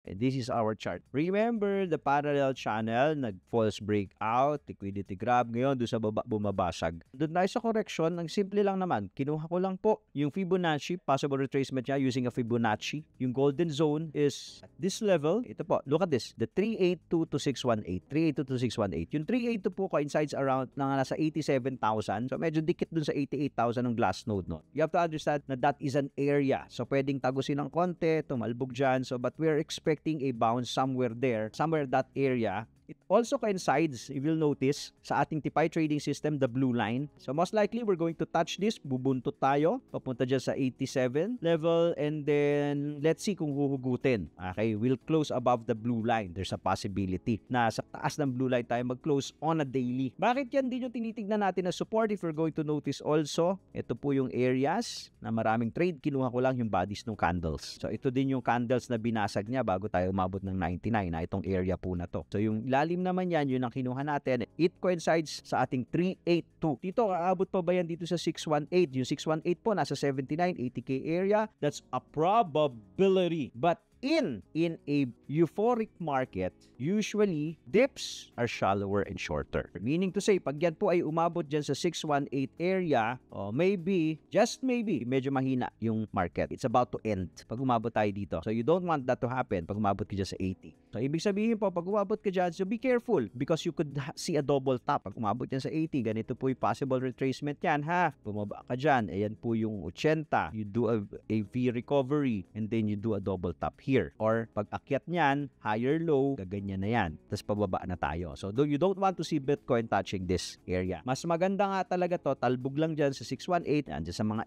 And this is our chart. Remember, the parallel channel, nag-false breakout, liquidity grab. Ngayon, doon sa baba, bumabasag. Doon tayo sa correction, ang simple lang naman. Kinuha ko lang po yung Fibonacci, possible retracement niya using a Fibonacci. Yung golden zone is at this level. Ito po, look at this. The 382 to 618. 382 to 618. Yung 382 po coincides around na nasa 87,000. So, medyo dikit dun sa 88,000 ng glass node, no? You have to understand na that is an area. So, pwedeng tagusin ng konti, tumalbog dyan. So, but we're expecting a bounce somewhere there, somewhere that area. It also coincides, if you'll notice, sa ating TIPI trading system, the blue line. So most likely, we're going to touch this. Bubuntot tayo. Papunta dyan sa 87 level. And then, let's see kung huhugutin. Okay, we'll close above the blue line. There's a possibility na sa taas ng blue line tayo mag-close on a daily. Bakit yan din yung tinitignan natin na support? If we're going to notice also, ito po yung areas na maraming trade. Kinuha ko lang yung bodies ng candles. So ito din yung candles na binasag niya bago tayo umabot ng 99 na itong area po na to. So yung lalim naman yan, yun ang kinuha natin. It coincides sa ating 382. Dito, aabot pa ba yan dito sa 618? Yung 618 po, nasa 79, 80K area. That's a probability. But in a euphoric market, usually, dips are shallower and shorter. Meaning to say, pag yan po ay umabot dyan sa 618 area, maybe, just maybe, medyo mahina yung market. It's about to end pag umabot tayo dito. So, you don't want that to happen pag umabot ka dyan sa 80. So, ibig sabihin po, pag umabot ka dyan, so be careful because you could see a double top. Pag umabot dyan sa 80, ganito po yung possible retracement yan, ha? Bumaba ka dyan, ayan po yung 80. You do a V recovery and then you do a double top here. Or pag akyat niyan, higher low, gaganyan na yan. Tapos pababa na tayo. So, you don't want to see Bitcoin touching this area. Mas maganda nga talaga to, talbog lang dyan sa 618, andyan sa mga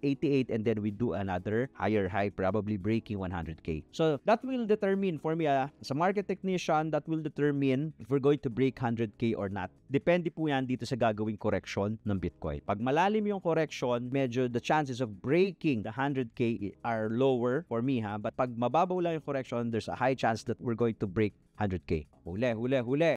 88, and then we do another higher high, probably breaking 100K. So, that will determine for me, as a market technician, that will determine if we're going to break 100K or not. Depende po yan dito sa gagawing correction ng Bitcoin. Pag malalim yung correction, medyo the chances of breaking the 100K are lower for me, ha? But pag mababaw lang yung correction, there's a high chance that we're going to break 100K. Huli.